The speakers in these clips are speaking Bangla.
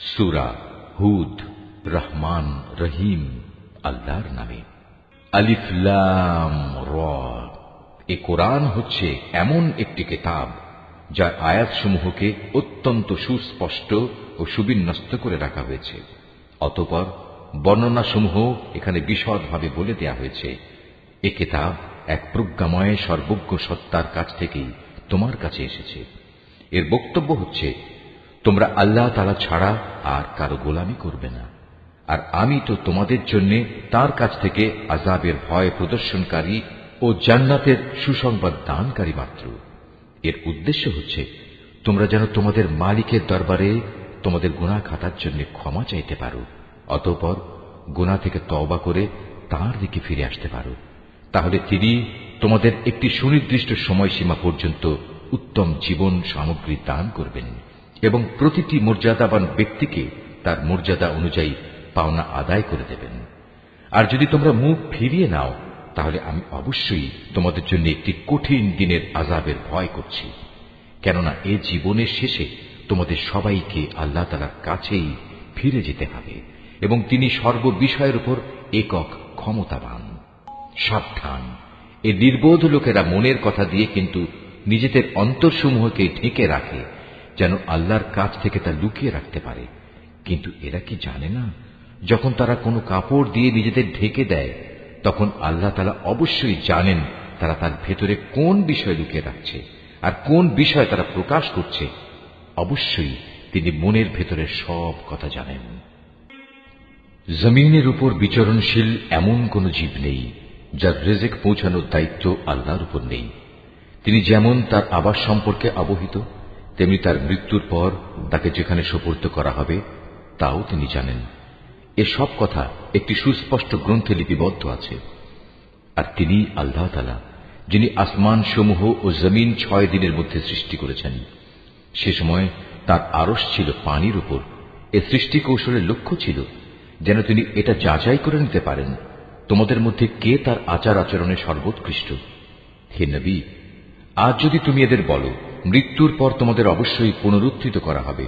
সূরা হুদ। রহমান রহিম আল্লাহর নামে। আলিফ লাম র। এ কোরআন হচ্ছে এমন একটি কিতাব যার আয়াতসমূহকে অত্যন্ত সুস্পষ্ট ও সুবিন্যস্ত করে রাখা হয়েছে। অতঃপর বর্ণনাসমূহ এখানে বিশদভাবে বলে দেয়া হয়েছে। এ কিতাব এক প্রজ্ঞাময় সর্বজ্ঞ সত্তার কাছ থেকেই তোমার কাছে এসেছে। এর বক্তব্য হচ্ছে, তোমরা আল্লাহ তাআলা ছাড়া আর কারো গোলামি করবে না, আর আমি তো তোমাদের জন্য তার কাছ থেকে আযাবের ভয় প্রদর্শনকারী ও জান্নাতের সুসংবাদ দানকারী মাত্র। এর উদ্দেশ্য হচ্ছে তোমরা যেন তোমাদের মালিকের দরবারে তোমাদের গুনাহ খাতার জন্য ক্ষমা চাইতে পারো, অতঃপর গুনাহ থেকে তওবা করে তাঁর দিকে ফিরে আসতে পারো। তাহলে তিনি তোমাদের একটি সুনির্দিষ্ট সময়সীমা পর্যন্ত উত্তম জীবন সামগ্রী দান করবেন এবং প্রতিটি মর্যাদাবান ব্যক্তিকে তার মর্যাদা অনুযায়ী পাওনা আদায় করে দেবেন। আর যদি তোমরা মুখ ফিরিয়ে নাও, তাহলে আমি অবশ্যই তোমাদের জন্য একটি কঠিন দিনের আযাবের ভয় করছি। কেননা এ জীবনের শেষে তোমাদের সবাইকে আল্লাহ তাআলার কাছেই ফিরে যেতে হবে এবং তিনি সর্ববিষয়ের উপর একক ক্ষমতাবান। সাবধান, এ নির্বোধ লোকেরা মনের কথা দিয়ে কিন্তু নিজেদের অন্তরসমূহকে ঢেকে রাখে, যেন আল্লাহর কাছ থেকে তা লুকিয়ে রাখতে পারে। কিন্তু এরা কি জানে না, যখন তারা কোনো কাপড় দিয়ে নিজেদের ঢেকে দেয়, তখন আল্লাহ তাআলা অবশ্যই জানেন তারা তার ভেতরে কোন বিষয় লুকিয়ে রাখছে আর কোন বিষয় তারা প্রকাশ করছে। অবশ্যই তিনি মনের ভেতরের সব কথা জানেন। জমিনের উপর বিচরণশীল এমন কোন জীব নেই যার রিজিক পৌঁছানোর দায়িত্ব আল্লাহর উপর নেই। তিনি যেমন তার আবাস সম্পর্কে অবহিত, তেমনি তার মৃত্যুর পর তাকে যেখানে সোপর্দ করা হবে তাও তিনি জানেন। এসব কথা একটি সুস্পষ্ট গ্রন্থে লিপিবদ্ধ আছে। আর তিনি আল্লাহ তাআলা, যিনি আসমান সমূহ ও জমিন 6 দিনের মধ্যে সৃষ্টি করেছেন। সে সময় তার আরশ ছিল পানির উপর। এ সৃষ্টি কৌশলের লক্ষ্য ছিল যেন তিনি এটা যাচাই করে নিতে পারেন তোমাদের মধ্যে কে তার আচার আচরণে সর্বোৎকৃষ্ট। হে নবী, আজ যদি তুমি এদের বলো মৃত্যুর পর তোমাদের অবশ্যই পুনরুত্থিত করা হবে,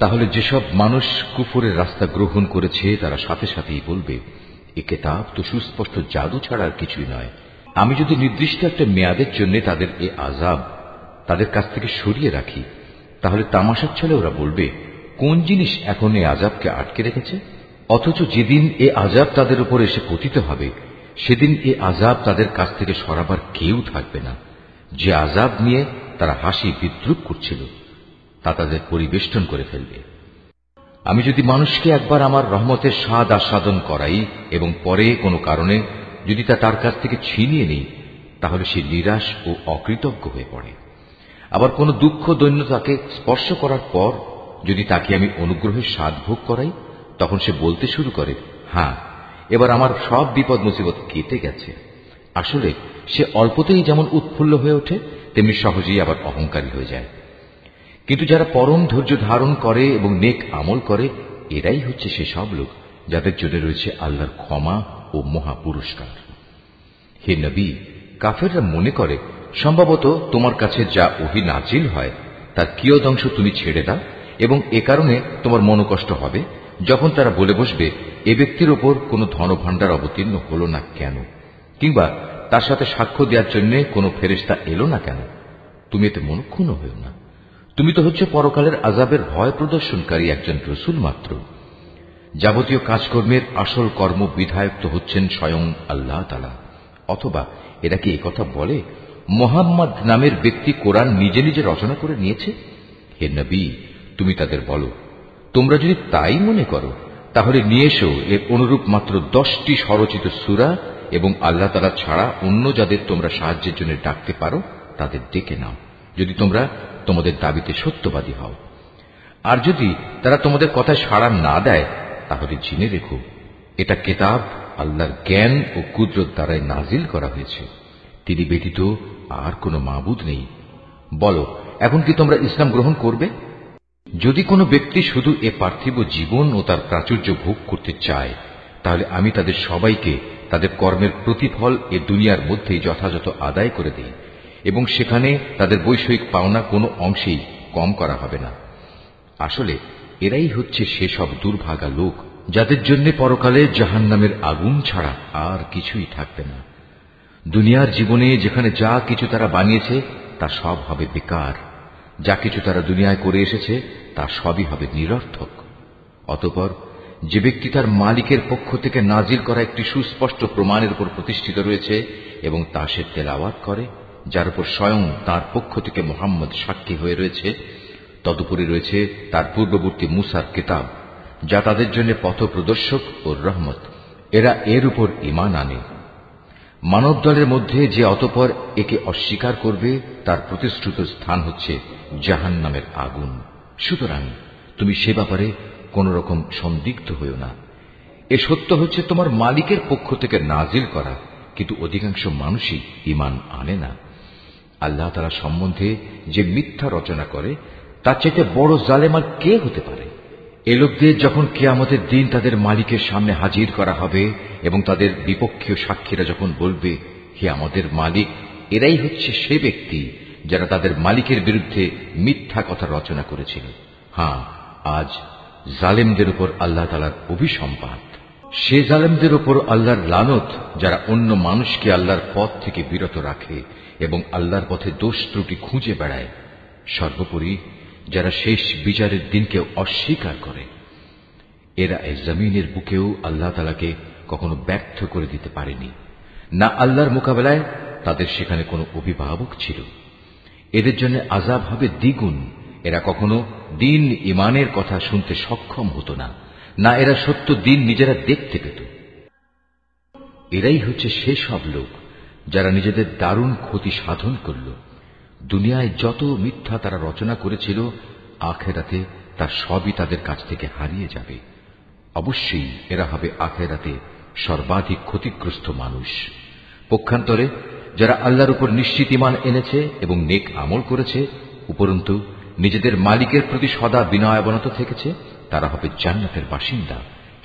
তাহলে যেসব মানুষ কুফরের রাস্তা গ্রহণ করেছে তারা সাথে সাথেই বলবে, এ কিতাব তো সুস্পষ্ট জাদু ছাড়া আর কিছুই নয়। আমি যদি নির্দিষ্ট একটা মেয়াদের জন্য তাদের এ আযাব তাদের কাছ থেকে সরিয়ে রাখি, তাহলে তামাশার ছলে ওরা বলবে, কোন জিনিস এখন এ আযাবকে আটকে রেখেছে? অথচ যেদিন এ আযাব তাদের উপর এসে পতিত হবে, সেদিন এ আযাব তাদের কাছ থেকে সরাবার কেউ থাকবে না। যে আযাব নিয়ে তারা হাসি বিদ্রুপ করছিল তা তাদের পরিবেষ্টন করে ফেলবে। আমি যদি মানুষকে একবার আমার রহমতের স্বাদ আস্বাদন করাই এবং পরে কোনো কারণে যদি তা তার কাছ থেকে ছিনিয়ে নিই, তাহলে সে নিরাশ ও অকৃতজ্ঞ হয়ে পড়ে। আবার কোনো দুঃখ দৈন্য তাকে স্পর্শ করার পর যদি তাকে আমি অনুগ্রহের স্বাদ ভোগ করাই, তখন সে বলতে শুরু করে, হ্যাঁ, এবার আমার সব বিপদ মুসিবত কেটে গেছে। আসলে সে অল্পতেই যেমন উৎফুল্ল হয়ে ওঠে, তেমনি সহজেই আবার অহংকারী হয়ে যায়। কিন্তু যারা পরম ধৈর্য ধারণ করে এবং নেক আমল করে, এরাই হচ্ছে সেসব লোক যাদের জন্য রয়েছে আল্লাহর ক্ষমা ও মহা পুরস্কার। হে নবী, কাফেররা মনে করে সম্ভবত তোমার কাছে যা ওহী নাজিল হয় তার কিয়দংশ তুমি ছেড়ে দাও, এবং এ কারণে তোমার মনোকষ্ট হবে যখন তারা বলে বসবে, এ ব্যক্তির ওপর কোনো ধনভাণ্ডার অবতীর্ণ হল না কেন, কিংবা তার সাথে সাক্ষ্য দেওয়ার জন্য কোনো ফেরেশতা এলো না কেন। তুমি এতে মনক্ষুণ্ণ হও না। তুমি তো হচ্ছে পরকালের আযাবের ভয় প্রদর্শনকারী একজন রসুল মাত্র। যাবতীয় কাজকর্মের আসল কর্ম বিধায়ক তো হচ্ছেন স্বয়ং আল্লাহ তাআলা। অথবা এরা কি একথা বলে মুহাম্মদ নামের ব্যক্তি কোরআন নিজে নিজে রচনা করে নিয়েছে? হে নবী, তুমি তাদের বলো, তোমরা যদি তাই মনে করো, তাহলে নিয়ে এসো এর অনুরূপ মাত্র 10টি স্বরচিত সূরা, এবং আল্লাহ তাআলা ছাড়া অন্য যাদের তোমরা সাহায্যের জন্য ডাকতে পারো তাদের ডেকে নাও, যদি তোমরা তোমাদের দাবিতে সত্যবাদী হও। আর যদি তারা তোমাদের কথায় সাড়া না দেয়, তাহলে জেনে রেখো এটা কিতাব আল্লাহর জ্ঞান ও কুদরত দ্বারাই নাজিল করা হয়েছে। তিনি ব্যতীত আর কোনো মাবুদ নেই। বলো, এখন কি তোমরা ইসলাম গ্রহণ করবে? যদি কোনো ব্যক্তি শুধু এ পার্থিব জীবন ও তার প্রাচুর্য ভোগ করতে চায়, তাহলে আমি তাদের সবাইকে তাদের কর্মের প্রতিফল এ দুনিয়ার মধ্যেই যথাযথ আদায় করে দিই, এবং সেখানে তাদের বৈষয়িক পাওনা কোনো অংশেই কম করা হবে না। আসলে এরাই হচ্ছে সেসব দুর্ভাগা লোক যাদের জন্য পরকালে জাহান্নামের আগুন ছাড়া আর কিছুই থাকবে না। দুনিয়ার জীবনে যেখানে যা কিছু তারা বানিয়েছে তা সব হবে বেকার, যা কিছু তারা দুনিয়ায় করে এসেছে তা সবই হবে নিরর্থক। অতঃপর যে ব্যক্তি তার মালিকের পক্ষ থেকে নাজিল করা একটি সুস্পষ্ট প্রমাণের উপর প্রতিষ্ঠিত রয়েছে এবং তা সে তেলাওয়াত করে, যার উপর স্বয়ং তার পক্ষ থেকে মুহাম্মদ সাক্ষী হয়ে রয়েছে, তদুপরি রয়েছে তার পূর্ববর্তী মুসার কিতাব, যা তাদের জন্য পথ প্রদর্শক ও রহমত, এরা এর উপর ঈমান আনে। মানব দলের মধ্যে যে অতঃপর একে অস্বীকার করবে তার প্রতিশ্রুত স্থান হচ্ছে জাহান্নামের আগুন। সুতরাং তুমি সে ব্যাপারে কোন রকম সন্দিগ্ধ হইও না। এ সত্য হচ্ছে তোমার মালিকের পক্ষ থেকে নাজিল করা, কিন্তু অধিকাংশ মানুষই ঈমান আনে না। আল্লাহ তাআলা সম্বন্ধে যে মিথ্যা রচনা করে তার চাইতে বড় জালেম আর কে হতে পারে? এ লোকদের যখন কিয়ামতের দিন তাদের মালিকের সামনে হাজির করা হবে এবং তাদের বিপক্ষীয় সাক্ষীরা যখন বলবে, হে আমাদের মালিক, এরাই হচ্ছে সে ব্যক্তি যারা তাদের মালিকের বিরুদ্ধে মিথ্যা কথা রচনা করেছিল। হ্যাঁ, আজ জালেমদের উপর আল্লাহ তাআলার অভিসম্পাত। সে জালেমদের উপর আল্লাহর লানত যারা অন্য মানুষকে আল্লাহর পথ থেকে বিরত রাখে এবং আল্লাহর পথে দোষ ত্রুটি খুঁজে বেড়ায়। সর্বোপরি যারা শেষ বিচারের দিনকে অস্বীকার করে। এরা এই জমিনের বুকেও আল্লাহ তাআলাকে কখনো ব্যর্থ করে দিতে পারেনি, না আল্লাহর মোকাবেলায় তাদের সেখানে কোনো অভিভাবক ছিল। এদের জন্য আযাব হবে দ্বিগুণ। এরা কখনো দিন ঈমানের কথা শুনতে সক্ষম হতো না, না এরা সত্য দিন নিজেরা দেখতে পেত। এরাই হচ্ছে সেসব লোক যারা নিজেদের দারুণ ক্ষতি সাধন করল। দুনিয়ায় যত মিথ্যা তারা রচনা করেছিল, আখেরাতে তার সবই তাদের কাছ থেকে হারিয়ে যাবে। অবশ্যই এরা হবে আখেরাতে সর্বাধিক ক্ষতিগ্রস্ত মানুষ। পক্ষান্তরে যারা আল্লাহর উপর নিশ্চিত ঈমান এনেছে এবং নেক আমল করেছে, উপরন্তু নিজেদের মালিকের প্রতি সদা বিনয়াবনত থেকেছে, তারা হবে জান্নাতের বাসিন্দা।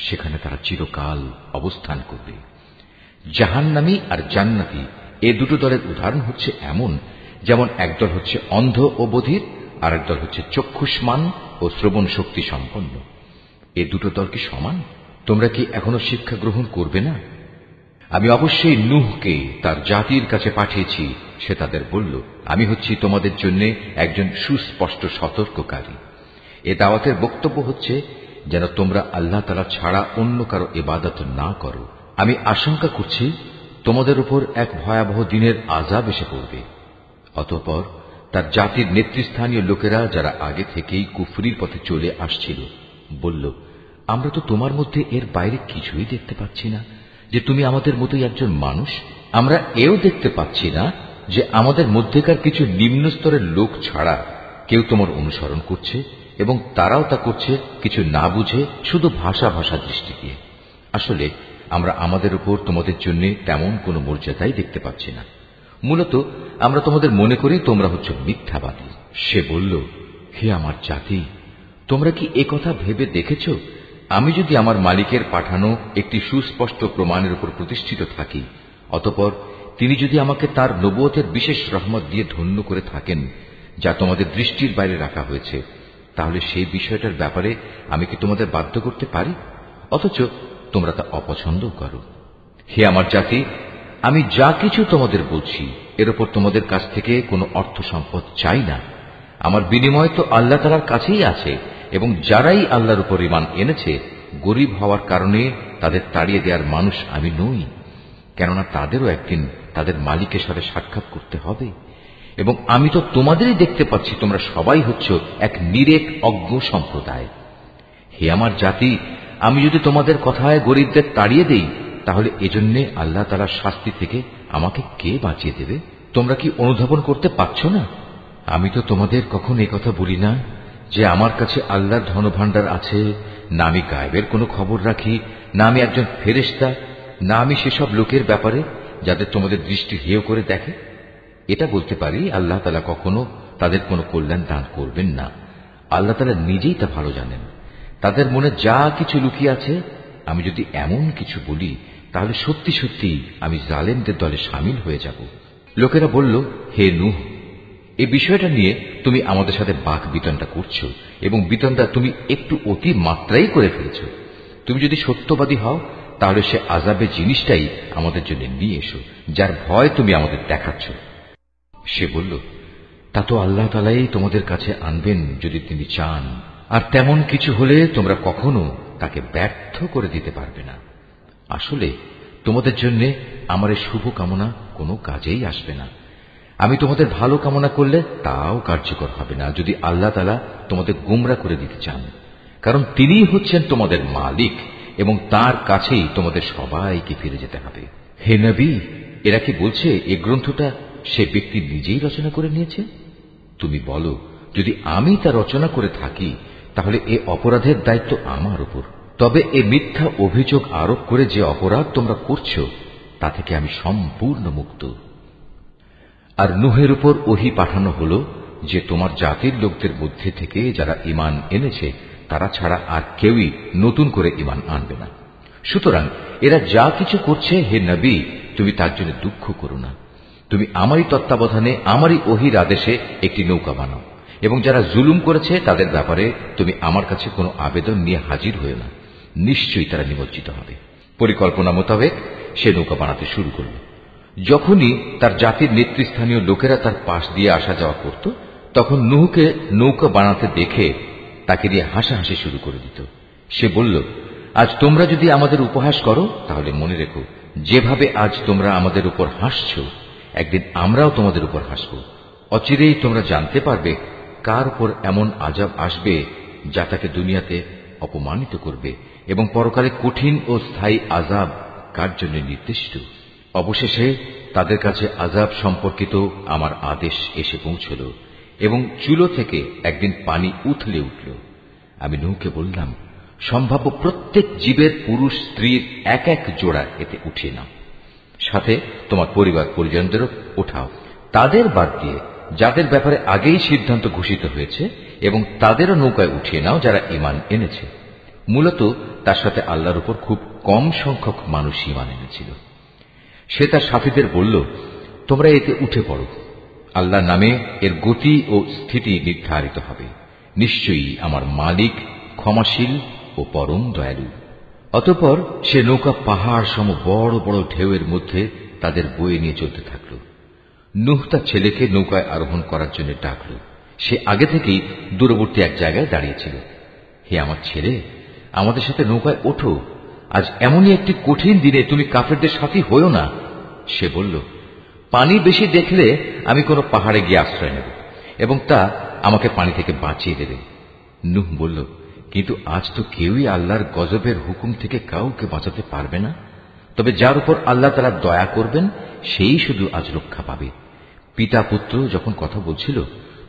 সেখানে তারা চিরকাল অবস্থান করবে। জাহান্নামী আর জান্নাতি এ দুটো দলের উদাহরণ হচ্ছে এমন, যেমন একদল হচ্ছে অন্ধ ও বধির, আর একদল হচ্ছে চক্ষুষ্মান ও শ্রবণ শক্তি সম্পন্ন। এ দুটো দল কি সমান? তোমরা কি এখনো শিক্ষা গ্রহণ করবে না? আমি অবশ্যই নূহকে তার জাতির কাছে পাঠিয়েছি। সে তাদের বলল, আমি হচ্ছি তোমাদের জন্য একজন সুস্পষ্ট সতর্ককারী। এ দাওয়াতের বক্তব্য হচ্ছে যেন তোমরা আল্লাহ তাআলা ছাড়া অন্য কারো ইবাদত না করো। আমি আশঙ্কা করছি তোমাদের উপর এক ভয়াবহ দিনের আযাব এসে পড়বে। অতঃপর তার জাতির নেতৃস্থানীয় লোকেরা, যারা আগে থেকেই কুফরির পথে চলে আসছিল, বলল, আমরা তো তোমার মধ্যে এর বাইরে কিছুই দেখতে পাচ্ছি না যে তুমি আমাদের মতোই একজন মানুষ। আমরা এও দেখতে পাচ্ছি না যে আমাদের মধ্যেকার কিছু নিম্ন স্তরের লোক ছাড়া কেউ তোমার অনুসরণ করছে, এবং তারাও তা করছে কিছু না বুঝে, শুধু ভাষা দৃষ্টি দিয়ে। আসলে আমরা আমাদের উপর তোমাদের জন্য তেমন কোনো মর্যাদাই দেখতে পাচ্ছি না। মূলত আমরা তোমাদের মনে করি তোমরা হচ্ছে মিথ্যাবাদী। সে বলল, হে আমার জাতি, তোমরা কি এ কথা ভেবে দেখেছ, আমি যদি আমার মালিকের পাঠানো একটি সুস্পষ্ট প্রমাণের উপর প্রতিষ্ঠিত থাকি, অতঃপর তিনি যদি আমাকে তার নবুয়তের বিশেষ রহমত দিয়ে ধন্য করে থাকেন, যা তোমাদের দৃষ্টির বাইরে রাখা হয়েছে, তাহলে সেই বিষয়টার ব্যাপারে আমি কি তোমাদের বাধ্য করতে পারি? অথচ তোমরা তা অপছন্দ করো। হে আমার জাতি, আমি যা কিছু তোমাদের বলছি এর উপর তোমাদের কাছ থেকে কোনো অর্থ সম্পদ চাই না। আমার বিনিময় তো আল্লাহ তাআলার কাছেই আছে, এবং যারাই আল্লাহর উপর ঈমান এনেছে, গরীব হওয়ার কারণে তাদের তাড়িয়ে দেওয়ার মানুষ আমি নই। কেননা তাদেরও একদিন তাদের মালিকের সাথে সাক্ষাৎ করতে হবে, এবং আমি তো তোমাদেরই দেখতে পাচ্ছি তোমরা সবাই হচ্ছ এক নিরেক অজ্ঞ সম্প্রদায়। হে আমার জাতি, আমি যদি তোমাদের কথায় গরীবদের তাড়িয়ে দেই, তাহলে এজন্যে আল্লাহ তাআলার শাস্তি থেকে আমাকে কে বাঁচিয়ে দেবে? তোমরা কি অনুধাবন করতে পারছ না? আমি তো তোমাদের কখন এই কথা বলি না যে আমার কাছে আল্লাহর ধনভাণ্ডার আছে, না আমি গায়েবের কোনো খবর রাখি, না আমি একজন ফেরেশতা, না আমি সেসব লোকের ব্যাপারে যাদের তোমাদের দৃষ্টি হেয় করে দেখে। এটা বলতে পারি, আল্লাহ তাআলা কখনো তাদের কোনো কল্যাণ দান করবেন না। আল্লাহ তাআলা নিজেই তা ভালো জানেন। তাদের মনে যা কিছু লুকিয়ে আছে, আমি যদি এমন কিছু বলি, তাহলে সত্যি সত্যি আমি জালেমদের দলে শামিল হয়ে যাব। লোকেরা বলল, হে নূহ, এই বিষয়টা নিয়ে তুমি আমাদের সাথে বাক বিতণ্ডা করছো এবং বিতণ্ডা তুমি একটু অতি মাত্রাই করে ফেলেছ। তুমি যদি সত্যবাদী হও তাহলে সে আযাবের জিনিসটাই আমাদের জন্য নিয়ে এসো, যার ভয় তুমি আমাদের দেখাচ্ছ। সে বলল, তা তো আল্লাহ তাআলাই তোমাদের কাছে আনবেন যদি তিনি চান, আর তেমন কিছু হলে তোমরা কখনো তাকে ব্যর্থ করে দিতে পারবে না। আসলে তোমাদের জন্য আমার এই শুভ কামনা কোনো কাজেই আসবে না। আমি তোমাদের ভালো কামনা করলে তাও কার্যকর হবে না যদি আল্লাহ তাআলা তোমাদের গোমরা করে দিতে চান, কারণ তিনিই হচ্ছেন তোমাদের মালিক এবং তার কাছেই তোমাদের সবাইকে ফিরে যেতে হবে। হে নবী, এরা কি বলছে এই গ্রন্থটা সে ব্যক্তি নিজেই রচনা করে নিয়েছে? তুমি বলো, যদি আমি তা রচনা করে থাকি তাহলে এ অপরাধের দায়িত্ব আমার উপর। তবে এ মিথ্যা অভিযোগ আরোপ করে যে অপরাধ তোমরা করছো তা থেকে আমি সম্পূর্ণ মুক্ত। আর নূহের উপর ওহী পাঠানো হলো যে তোমার জাতির লোকদের মধ্যে থেকে যারা ঈমান এনেছে তারা ছাড়া আর কেউই নতুন করে ঈমান আনবে না। সুতরাং এরা যা কিছু করছে, হে নবী, তুমি তার জন্য দুঃখ করো না। তুমি আমারই তত্ত্বাবধানে আমারই ওহীর আদেশে একটি নৌকা বানাও এবং যারা জুলুম করেছে তাদের ব্যাপারে তুমি আমার কাছে কোনো আবেদন নিয়ে হাজির হয়ে না, নিশ্চয়ই তারা নিমজ্জিত হবে। পরিকল্পনা মোতাবেক সে নৌকা বানাতে শুরু করল। যখনই তার জাতির নেতৃস্থানীয় লোকেরা তার পাশ দিয়ে আসা যাওয়া করত, তখন নূহকে নৌকা বানাতে দেখে তাকে দিয়ে হাসাহাসি শুরু করে দিত। সে বলল, আজ তোমরা যদি আমাদের উপহাস করো তাহলে মনে রেখো, যেভাবে আজ তোমরা আমাদের উপর হাসছ একদিন আমরাও তোমাদের উপর হাসব। অচিরেই তোমরা জানতে পারবে কার উপর এমন আযাব আসবে যা তাকে দুনিয়াতে অপমানিত করবে এবং পরকালে কঠিন ও স্থায়ী আযাব কার জন্য নির্দিষ্ট। অবশেষে তাদের কাছে আযাব সম্পর্কিত আমার আদেশ এসে পৌঁছল এবং চুলো থেকে একদিন পানি উথলে উঠল। আমি নূহকে বললাম, সম্ভাব্য প্রত্যেক জীবের পুরুষ স্ত্রীর এক এক জোড়া এতে উঠিয়ে নাও, সাথে তোমার পরিবার পরিজনদেরও ওঠাও, তাদের বাদ দিয়ে যাদের ব্যাপারে আগেই সিদ্ধান্ত ঘোষিত হয়েছে, এবং তাদেরও নৌকায় উঠিয়ে নাও যারা ঈমান এনেছে। মূলত তার সাথে আল্লাহর উপর খুব কম সংখ্যক মানুষ ঈমান এনেছিল। সে তার সাথীদের বলল, তোমরা এতে উঠে পড়ো, আল্লাহর নামে এর গতি ও স্থিতি নির্ধারিত হবে। নিশ্চয়ই আমার মালিক ক্ষমাশীল ও পরম দয়ালু। অতঃপর সে নৌকা পাহাড় সম বড় বড় ঢেউয়ের মধ্যে তাদের বয়ে নিয়ে চলতে থাকল। নূহ তার ছেলেকে নৌকায় আরোহণ করার জন্য ডাকল। সে আগে থেকেই দূরবর্তী এক জায়গায় দাঁড়িয়েছিল। হে আমার ছেলে, আমাদের সাথে নৌকায় ওঠো, আজ এমনই একটি কঠিন দিনে তুমি কাফেরদের সাথী হইও না। সে বলল, পানি বেশি দেখলে আমি কোনো পাহাড়ে গিয়ে আশ্রয় নেব এবং তা আমাকে পানি থেকে বাঁচিয়ে দেবে। নূহ বলল, কিন্তু আজ তো কেউই আল্লাহর গজবের হুকুম থেকে কাউকে বাঁচাতে পারবে না, তবে যার উপর আল্লাহ তাআলা দয়া করবেন সেই শুধু আজ রক্ষা পাবে। পিতা পুত্র যখন কথা বলছিল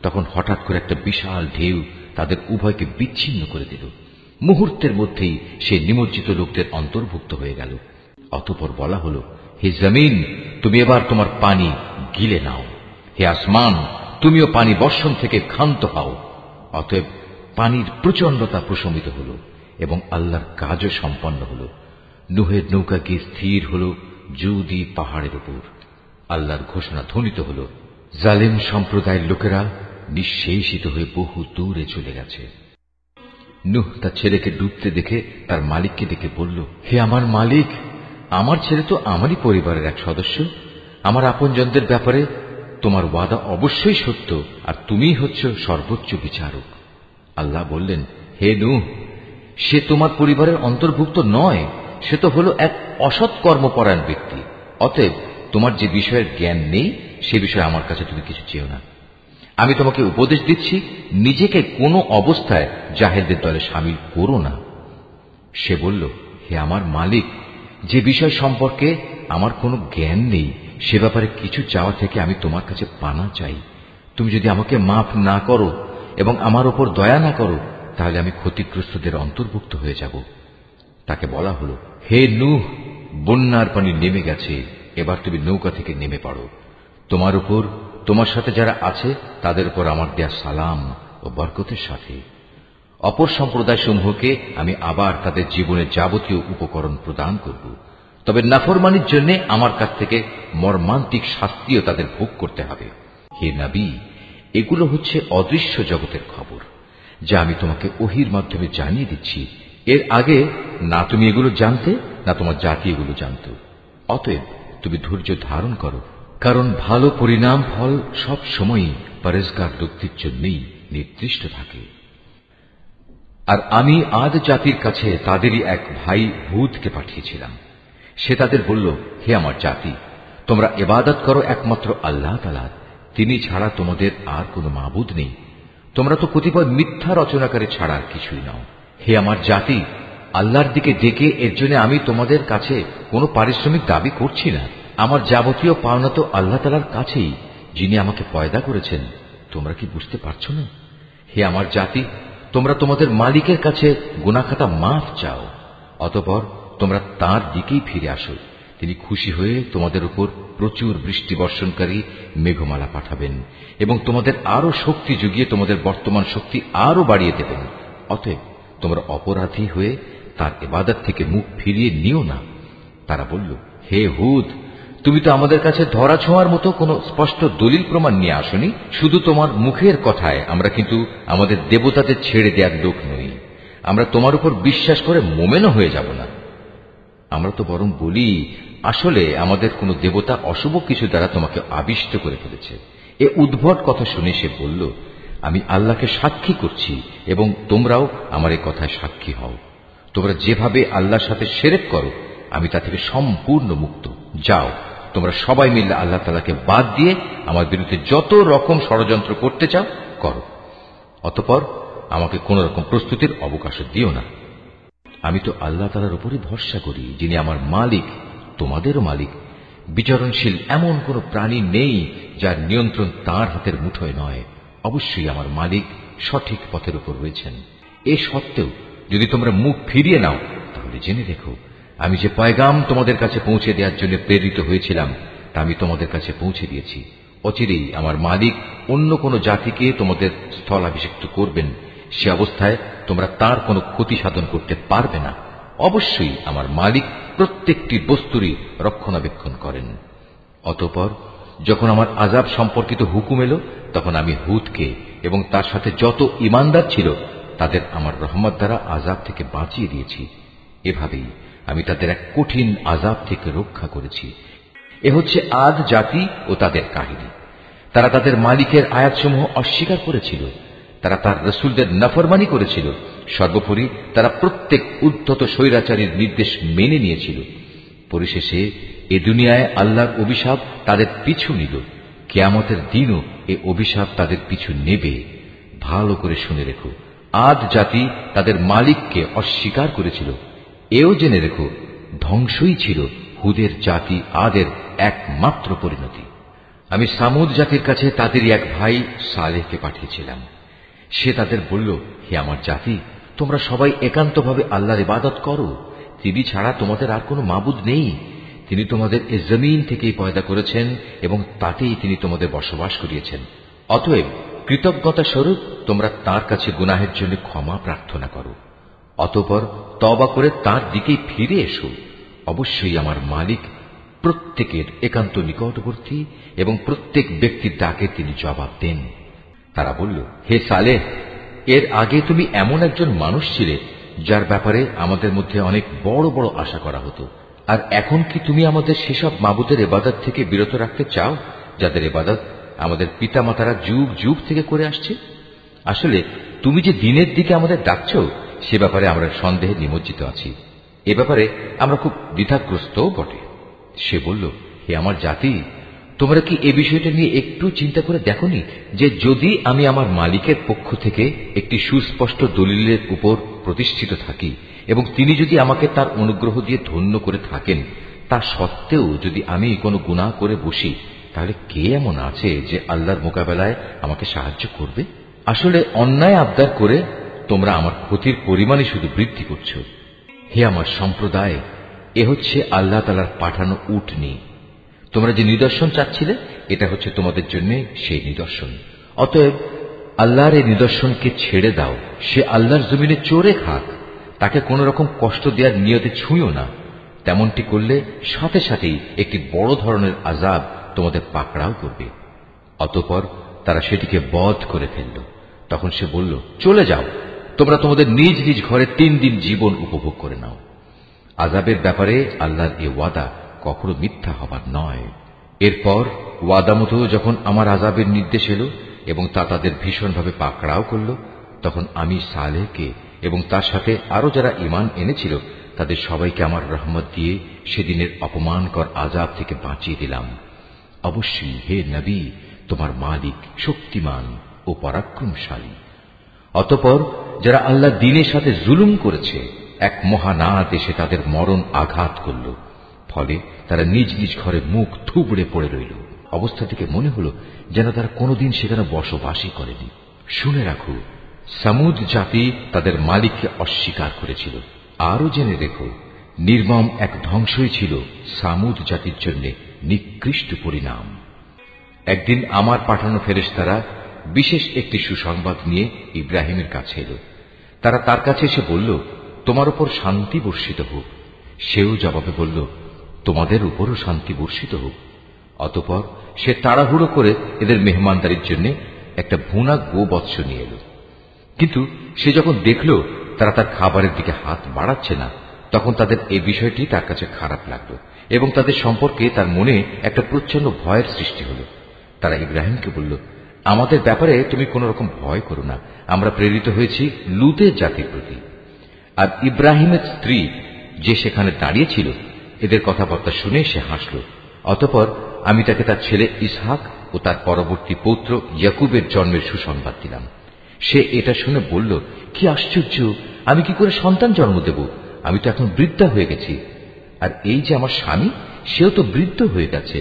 তখন হঠাৎ করে একটা বিশাল ঢেউ তাদের উভয়কে বিচ্ছিন্ন করে দিল। মুহূর্তের মধ্যেই সে নিমজ্জিত লোকদের অন্তর্ভুক্ত হয়ে গেল। অতঃপর বলা হলো, হে জমিন, তুমি এবার তোমার পানি গিলে নাও। হে আসমান, তুমিও পানি বর্ষণ থেকে ক্ষান্ত হও। অতএব পানির প্রচণ্ডতা প্রশমিত হল এবং আল্লাহর কাজও সম্পন্ন হল। নূহের নৌকা গিয়ে স্থির হল জুদি পাহাড়ের উপর। আল্লাহর ঘোষণা ধ্বনিত হল, জালেম সম্প্রদায়ের লোকেরা নিঃশেষিত হয়ে বহু দূরে চলে গেছে। নূহ তার ছেলেকে ডুবতে দেখে তার মালিককে ডেকে বলল, হে আমার মালিক, আমার ছেলে তো আমারই পরিবারের এক সদস্য। আমার আপনজনদের ব্যাপারে তোমার ওয়াদা অবশ্যই সত্য, আর তুমিই হচ্ছ সর্বোচ্চ বিচারক। আল্লাহ বললেন, হে নূহ, সে তোমার পরিবারের অন্তর্ভুক্ত নয়, সে তো হলো এক অসৎ কর্মপরায়ণ ব্যক্তি। অতএব তোমার যে বিষয়ের জ্ঞান নেই সে বিষয়ে আমার কাছে তুমি কিছু চেও না। আমি তোমাকে উপদেশ দিচ্ছি, নিজেকে কোনো অবস্থায় জাহেলদের দলে সামিল করো না। সে বলল, হে আমার মালিক, যে বিষয় সম্পর্কে আমার কোনো জ্ঞান নেই সে ব্যাপারে কিছু চাওয়া থেকে আমি তোমার কাছে পানা চাই। তুমি যদি আমাকে মাফ না করো এবং আমার ওপর দয়া না করো তাহলে আমি ক্ষতিগ্রস্তদের অন্তর্ভুক্ত হয়ে যাব। তাকে বলা হলো, হে নূহ, বন্যার পানি নেমে গেছে, এবার তুমি নৌকা থেকে নেমে পড়ো। তোমার উপর, তোমার সাথে যারা আছে তাদের উপর আমার দেয়া সালাম ও বরকতের সাথে। অপর সম্প্রদায় সমূহকে আমি আবার তাদের জীবনের যাবতীয় উপকরণ প্রদান করব, তবে নাফরমানির জন্য আমার কাছ থেকে মর্মান্তিক শাস্তিও তাদের ভোগ করতে হবে। হে নবী, এগুলো হচ্ছে অদৃশ্য জগতের খবর, যা আমি তোমাকে ওহির মাধ্যমে জানিয়ে দিচ্ছি। এর আগে না তুমি এগুলো জানতে, না তোমার জাতি এগুলো জানত। অতএব তুমি ধৈর্য ধারণ করো, কারণ ভালো পরিণাম ফল সব সময়ই পরেজগার লোকদের জন্যই নির্দিষ্ট থাকে। আর আমি আদ জাতির কাছে তাদেরই এক ভাই হুদকে পাঠিয়েছিলাম। সে তাদের বলল, হে আমার জাতি, তোমরা ইবাদত করো একমাত্র আল্লাহ তাআলার, তিনি ছাড়া তোমাদের আর কোনো মাবুদ নেই। তোমরা তো কতিপয় মিথ্যা রচনাকারী ছাড়া আর কিছুই নাও। হে আমার জাতি, আল্লাহর দিকে ডেকে এর জন্য আমি তোমাদের কাছে কোনো পারিশ্রমিক দাবি করছি না। আমার যাবতীয় পাওনা তো আল্লাহ তাআলার কাছেই, যিনি আমাকে পয়দা করেছেন। তোমরা কি বুঝতে পারছো না? হে আমার জাতি, তোমরা তোমাদের মালিকের কাছে গুনাহখাতা মাফ চাও, অতঃপর তোমরা তাঁর দিকেই ফিরে আসো। তিনি খুশি হয়ে তোমাদের উপর প্রচুর বৃষ্টি বর্ষণকারী মেঘমালা পাঠাবেন এবং তোমাদের আরো শক্তি যুগিয়ে তোমাদের বর্তমান শক্তি আরো বাড়িয়ে দেবেন। অতএব তোমরা অপরাধী হয়ে তার ইবাদত থেকে মুখ ফিরিয়ে নিও না। তারা বলল, হে হুদ, তুমি তো আমাদের কাছে ধরা ছোঁয়ার মতো কোনো স্পষ্ট দলিল প্রমাণ নিয়ে আসনি। শুধু তোমার মুখের কথায় আমরা কিন্তু আমাদের দেবতাদের ছেড়ে দেওয়ার লোক নই। আমরা তোমার উপর বিশ্বাস করে মোমেনও হয়ে যাব না। আমরা তো বরং বলি, আসলে আমাদের কোন দেবতা অশুভ কিছু দ্বারা তোমাকে আবিষ্ট করে ফেলেছে। এ উদ্ভট কথা শুনে সে বলল, আমি আল্লাহকে সাক্ষী করছি এবং তোমরাও আমার এই কথায় সাক্ষী হও। তোমরা যেভাবে আল্লাহর সাথে শিরক করো, আমি তা থেকে সম্পূর্ণ মুক্ত। যাও, তোমরা সবাই মিলে আল্লাহ তাআলাকে বাদ দিয়ে আমার বিরুদ্ধে যত রকম ষড়যন্ত্র করতে চাও করো, অতঃপর আমাকে কোন রকম প্রস্তুতির অবকাশ দিও না। আমি তো আল্লাহ তাআলার উপরই ভরসা করি, যিনি আমার মালিক, তোমাদেরও মালিক। বিচরণশীল এমন কোন প্রাণী নেই যার নিয়ন্ত্রণ তাঁর হাতের মুঠোয় নয়। অবশ্যই আমার মালিক সঠিক পথের উপর রয়েছেন। এ সত্ত্বেও যদি তোমরা মুখ ফিরিয়ে নাও, তাহলে জেনে রেখো, আমি যে পয়গাম তোমাদের কাছে পৌঁছে দেওয়ার জন্য প্রেরিত হয়েছিলাম তা আমি তোমাদের কাছে পৌঁছে দিয়েছি। অচিরেই আমার মালিক অন্য কোন জাতিকে তোমাদের স্থলাভিষিক্ত করবেন। সে অবস্থায় তোমরা তার কোনো ক্ষতি সাধন করতে পারবে না। অবশ্যই আমার মালিক প্রত্যেকটি বস্তুরই রক্ষণাবেক্ষণ করেন। অতঃপর যখন আমার আযাব সম্পর্কিত হুকুম এলো, তখন আমি হুদকে এবং তার সাথে যত ঈমানদার ছিল তাদের আমার রহমত দ্বারা আযাব থেকে বাঁচিয়ে দিয়েছি। এভাবেই আমি তাদের এক কঠিন আযাব থেকে রক্ষা করেছি। এ হচ্ছে আদ জাতি ও তাদের কাহিনী। তারা তাদের মালিকের আয়াতসমূহ অস্বীকার করেছিল, তারা তার রাসূলদের নাফরমানি করেছিল। সর্বোপরি তারা প্রত্যেক উদ্ধত স্বৈরাচারীর নির্দেশ মেনে নিয়েছিল। পরিশেষে এ দুনিয়ায় আল্লাহর অভিশাপ তাদের পিছু নিল, কিয়ামতের দিনও এ অভিশাপ তাদের পিছু নেবে। ভালো করে শুনে রেখো, আদ জাতি তাদের মালিককে অস্বীকার করেছিল। এও জেনে রেখো, ধ্বংসই ছিল হুদের জাতি আদের একমাত্র পরিণতি। আমি সামুদ জাতির কাছে তাদেরই এক ভাই সালেহকে পাঠিয়েছিলাম। সে তাদের বলল, হে আমার জাতি, তোমরা সবাই একান্তভাবে আল্লাহর ইবাদত করো। তিনি ছাড়া তোমাদের আর কোনো মাবুদ নেই। তিনি তোমাদের এ জমিন থেকেই পয়দা করেছেন এবং তাতেই তিনি তোমাদের বসবাস করিয়েছেন। অতএব কৃতজ্ঞতা স্বরূপ তোমরা তাঁর কাছে গুনাহের জন্য ক্ষমা প্রার্থনা করো, অতঃপর তওবা করে তাঁর দিকেই ফিরে এসো। অবশ্যই আমার মালিক প্রত্যেকের একান্ত নিকটবর্তী এবং প্রত্যেক ব্যক্তির ডাকে তিনি জবাব দেন। তারা বলল, হে সালেহ, এর আগে তুমি এমন একজন মানুষ ছিলে যার ব্যাপারে আমাদের মধ্যে অনেক বড় বড় আশা করা হতো। আর এখন কি তুমি আমাদের সেসব মাবুদের ইবাদত থেকে বিরত রাখতে চাও যাদের ইবাদত আমাদের পিতামাতারা যুগ যুগ থেকে করে আসছে? আসলে তুমি যে দিনের দিকে আমাদের ডাকছ, সে ব্যাপারে আমরা সন্দেহে নিমজ্জিত আছি। এ ব্যাপারে আমরা খুব দ্বিধাগ্রস্তও বটে। সে বলল, হে আমার জাতি, তোমরা কি এ বিষয়টা নিয়ে একটু চিন্তা করে দেখোনি যে যদি আমি আমার মালিকের পক্ষ থেকে একটি সুস্পষ্ট দলিলের উপর প্রতিষ্ঠিত থাকি এবং তিনি যদি আমাকে তার অনুগ্রহ দিয়ে ধন্য করে থাকেন, তা সত্ত্বেও যদি আমি কোনো গুনাহ করে বসি, তাহলে কে এমন আছে যে আল্লাহর মোকাবেলায় আমাকে সাহায্য করবে? আসলে অন্যায় আবদার করে তোমরা আমার ক্ষতির পরিমাণই শুধু বৃদ্ধি করছ। হে আমার সম্প্রদায়, এ হচ্ছে আল্লাহ তাআলার পাঠানো উটনী। তোমরা যে নিদর্শন চাচ্ছিলে, এটা হচ্ছে তোমাদের জন্য সেই নিদর্শন। অতএব আল্লাহর এই নিদর্শনকে ছেড়ে দাও। সে আল্লাহর জমিনে চড়ে খাক, তাকে কোন রকম কষ্ট দেওয়ার নিয়তে ছুঁয়ো না। তেমনটি করলে সাথে সাথেই একটি বড় ধরনের আযাব তোমাদের পাকড়াও করবে। অতঃপর তারা সেটিকে বধ করে ফেলল। তখন সে বলল, চলে যাও, তোমরা তোমাদের নিজ নিজ ঘরে 3 দিন জীবন উপভোগ করে নাও। আযাবের ব্যাপারে আল্লাহর এ ওয়াদা কখনো মিথ্যা হবার নয়। এরপর ওয়াদা মতো যখন আমার আযাবের নির্দেশ এলো এবং তা তাদের ভীষণভাবে পাকড়াও করল, তখন আমি সালেহকে এবং তার সাথে আরো যারা ঈমান এনেছিল তাদের সবাইকে আমার রহমত দিয়ে সেদিনের অপমানকর আযাব থেকে বাঁচিয়ে দিলাম। অবশ্যই হে নবী, তোমার মালিক শক্তিমান ও পরাক্রমশালী। অতঃপর যারা আল্লাহ দ্বীনের সাথে জুলুম করেছে, এক মহানাদ এসে তাদের মরণ আঘাত করল। ফলে তারা নিজ নিজ ঘরে মুখ থুবড়ে পড়ে রইল। অবস্থাটিকে মনে হল যেন তারা কোনোদিন সেখানে বসবাসই করেনি। শুনে রাখো, সামুদ জাতি তাদের মালিককে অস্বীকার করেছিল। আরো জেনে রেখো, নির্মম এক ধ্বংসই ছিল সামুদ জাতির জন্য নিকৃষ্ট পরিণাম। একদিন আমার পাঠানো ফেরেশতারা বিশেষ একটি সুসংবাদ নিয়ে ইব্রাহিমের কাছে এলো। তারা তার কাছে এসে বলল, তোমার উপর শান্তি বর্ষিত হোক। সেও জবাবে বলল, তোমাদের উপরও শান্তি বর্ষিত হোক। অতঃপর সে তাড়াহুড়ো করে এদের মেহমানদারির জন্য একটা ভুনা গোবৎস নিয়ে এলো। কিন্তু সে যখন দেখল তারা তার খাবারের দিকে হাত বাড়াচ্ছে না, তখন তাদের এই বিষয়টি তার কাছে খারাপ লাগলো এবং তাদের সম্পর্কে তার মনে একটা প্রচ্ছন্ন ভয়ের সৃষ্টি হল। তারা ইব্রাহিমকে বলল, আমাদের ব্যাপারে তুমি কোন রকম ভয় করো না, আমরা প্রেরিত হয়েছি লুতের জাতির প্রতি। আর ইব্রাহিমের স্ত্রী যে সেখানে দাঁড়িয়েছিল, এদের কথাবার্তা শুনে সে হাসল। অতঃপর আমি তাকে তার ছেলে ইসহাক ও তার পরবর্তী পৌত্র ইয়াকুবের জন্মের সুসংবাদ দিলাম। সে এটা শুনে বলল, কি আশ্চর্য, আমি কি করে সন্তান জন্ম দেব? আমি তো এখন বৃদ্ধা হয়ে গেছি, আর এই যে আমার স্বামী, সেও তো বৃদ্ধ হয়ে গেছে।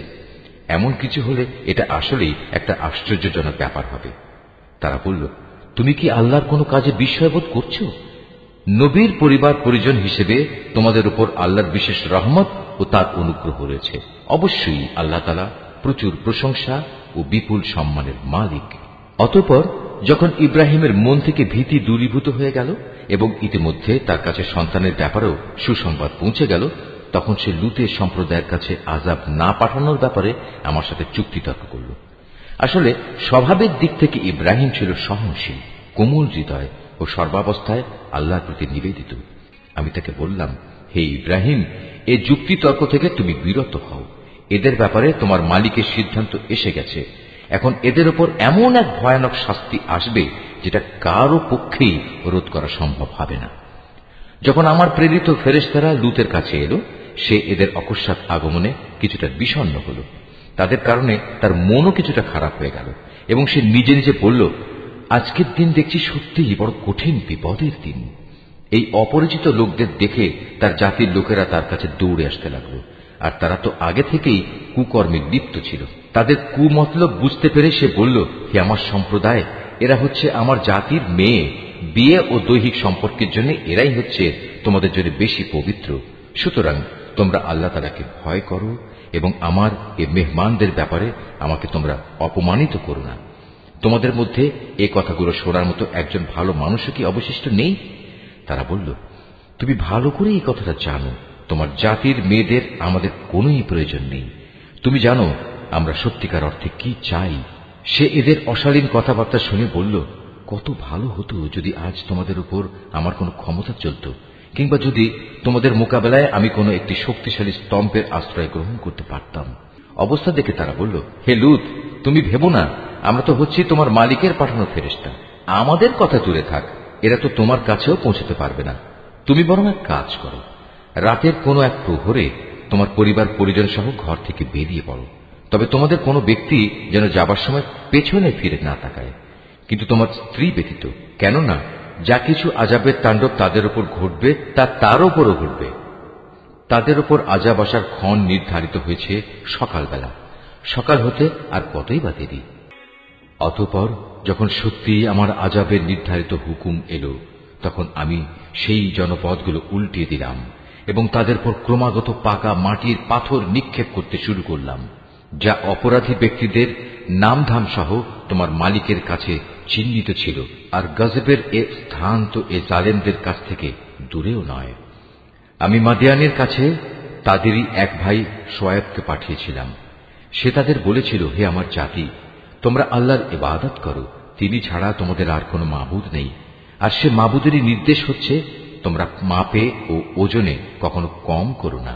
এমন কিছু হলে এটা আসলেই একটা আশ্চর্যজনক ব্যাপার হবে। তারা বলল, তুমি কি আল্লাহর কোনো কাজে বিস্ময়বোধ করছো? নবীর পরিবার পরিজন হিসেবে তোমাদের উপর আল্লাহর বিশেষ রহমত ও তার অনুগ্রহ রয়েছে। অবশ্যই আল্লাহ তাআলা প্রচুর প্রশংসা ও বিপুল সম্মানের মালিক। অতঃপর যখন ইব্রাহিমের মন থেকে ভীতি দূরীভূত হয়ে গেল এবং ইতিমধ্যে তার কাছে সন্তানের ব্যাপারেও সুসংবাদ পৌঁছে গেল, তখন সে লুতের সম্প্রদায়ের কাছে আযাব না পাঠানোর ব্যাপারে আমার সাথে চুক্তিতর্ক করল। আসলে স্বভাবের দিক থেকে ইব্রাহিম ছিল সহনশীল, কোমল হৃদয় ও সর্বাবস্থায় আল্লাহর প্রতি নিবেদিত। আমি তাকে বললাম, হে ইব্রাহিম, এ যুক্তিতর্ক থেকে তুমি বিরত হও। এদের ব্যাপারে তোমার মালিকের সিদ্ধান্ত এসে গেছে। এখন এদের উপর এমন এক ভয়ানক শাস্তি আসবে যেটা কারো পক্ষেই রোধ করা সম্ভব হবে না। যখন আমার প্রেরিত ফেরেশতারা লুতের কাছে এলো, সে এদের অকস্মাৎ আগমনে কিছুটা বিষণ্ণ হল। তাদের কারণে তার মনও কিছুটা খারাপ হয়ে গেল এবং সে নিজে নিজে বলল, আজকের দিন দেখছি সত্যিই বড় কঠিন বিপদের দিন। এই অপরিচিত লোকদের দেখে তার জাতির লোকেরা তার কাছে দৌড়ে আসতে লাগলো, আর তারা তো আগে থেকেই কুকর্মে লিপ্ত ছিল। তাদের কুমতলব বুঝতে পেরে সে বলল, হে আমার সম্প্রদায়, এরা হচ্ছে আমার জাতির মেয়ে। বিয়ে ও দৈহিক সম্পর্কের জন্য এরাই হচ্ছে তোমাদের জন্য বেশি পবিত্র। সুতরাং তোমরা আল্লাহ তাআলাকে ভয় করো এবং আমার এ মেহমানদের ব্যাপারে আমাকে তোমরা অপমানিত করো না। তোমাদের মধ্যে এই কথাগুলো শোনার মতো একজন ভালো মানুষও কি অবশিষ্ট নেই? তারা বলল, তুমি ভালো করে এই কথাটা জানো, তোমার জাতির মেয়েদের আমাদের কোনোই প্রয়োজন নেই। তুমি জানো আমরা সত্যিকার অর্থে কি চাই। সে এদের অশালীন কথাবার্তা শুনে বলল, কত ভালো হতো যদি আজ তোমাদের উপর আমার কোনো ক্ষমতা চলত, কিংবা যদি তোমাদের মোকাবেলায় আমি কোনো একটি শক্তিশালী স্তম্ভের আশ্রয় গ্রহণ করতে পারতাম। অবস্থা দেখে তারা বলল, হে লূত, তুমি ভেবো না, আমরা তো হচ্ছি তোমার মালিকের পাঠানো ফেরেশতা। আমাদের কথা দূরে থাক, এরা তো তোমার কাছেও পৌঁছতে পারবে না। তুমি বরং এক কাজ করো, রাতের কোনো এক প্রহরে তোমার পরিবার পরিজন সহ ঘর থেকে বেরিয়ে পড়ো। তবে তোমাদের কোনো ব্যক্তি যেন যাবার সময় পেছনে ফিরে না তাকায়, কিন্তু তোমার স্ত্রী ব্যতীত। কেননা যা কিছু আযাবের তাণ্ডব তাদের উপর ঘটবে তা তার উপরও ঘটবে। তাদের উপর আযাব আসার ক্ষণ নির্ধারিত হয়েছে সকালবেলা। সকাল হতে আর কতই বা দেরি। অতঃপর যখন সত্যি আমার আযাবের নির্ধারিত হুকুম এলো, তখন আমি সেই জনপদগুলো উল্টিয়ে দিলাম এবং তাদের উপর ক্রমাগত পাকা মাটির পাথর নিক্ষেপ করতে শুরু করলাম, যা অপরাধী ব্যক্তিদের নামধাম সহ তোমার মালিকের কাছে চিহ্নিত ছিল। আর গজবের এ স্থান তো এ জালেমদের কাছ থেকে দূরেও নয়। আমি মাদিয়ানের কাছে তাদেরই এক ভাই শোয়েবকে পাঠিয়েছিলাম। সে তাদের বলেছিল, হে আমার জাতি, তোমরা আল্লাহর ইবাদত করো, তিনি ছাড়া তোমাদের আর কোনো মাবুদ নেই। আর সে মাবুদেরই নির্দেশ হচ্ছে তোমরা মাপে ও ওজনে কখনো কম করো না।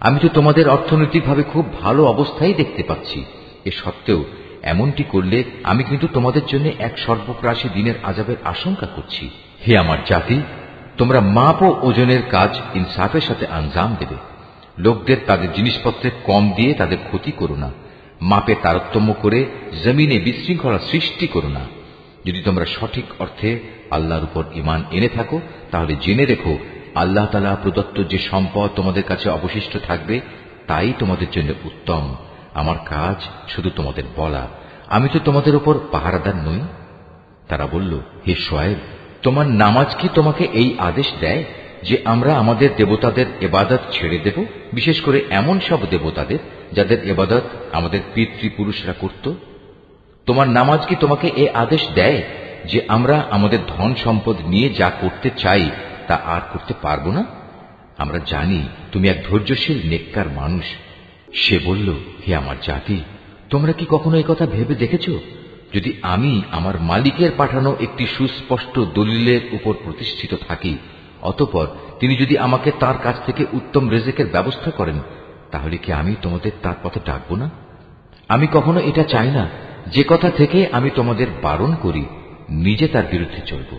আমি তো তোমাদের অর্থনৈতিকভাবে খুব ভালো অবস্থায় দেখতে পাচ্ছি। এ সত্ত্বেও এমনটি করলে আমি কিন্তু তোমাদের জন্য এক সর্বগ্রাসী দিনের আযাবের আশঙ্কা করছি। হে আমার জাতি, তোমরা মাপ ও ওজনের কাজ ইনসাফের সাথে আঞ্জাম দেবে। লোকদের তাদের জিনিসপত্রে কম দিয়ে তাদের ক্ষতি করো না। মাপে তারতম্য করে জমিনে বিশৃঙ্খলা সৃষ্টি করো না। যদি তোমরা সঠিক অর্থে আল্লাহর উপর ঈমান এনে থাকো, তাহলে জেনে রেখো আল্লাহ তাআলা প্রদত্ত যে সম্পদ তোমাদের কাছে অবশিষ্ট থাকবে তাই তোমাদের জন্য উত্তম। আমার কাজ শুধু তোমাদের বলা, আমি তো তোমাদের উপর পাহারাদার নই। তারা বলল, হে শুআয়ব, তোমার নামাজ কি তোমাকে এই আদেশ দেয় যে আমরা আমাদের দেবতাদের ইবাদত ছেড়ে দেব, বিশেষ করে এমন সব দেবতাদের যাদের ইবাদত আমাদের পিতৃপুরুষরা করত? তোমার নামাজ কি তোমাকে এই আদেশ দেয় যে আমরা আমাদের ধন সম্পদ নিয়ে যা করতে চাই তা আর করতে পারবো না? আমরা জানি তুমি এক ধৈর্যশীল নেককার মানুষ। সে বলল, হে আমার জাতি, তোমরা কি কখনো এই কথা ভেবে দেখেছ, যদি আমি আমার মালিকের পাঠানো একটি সুস্পষ্ট দলিলের উপর প্রতিষ্ঠিত থাকি, অতঃপর তিনি যদি আমাকে তার কাছ থেকে উত্তম রিজিকের ব্যবস্থা করেন, তাহলে কি আমি তোমাদের তার পথে ডাকবো না? আমি কখনো এটা চাই না যে কথা থেকে আমি তোমাদের বারণ করি নিজে তার বিরুদ্ধে চলব।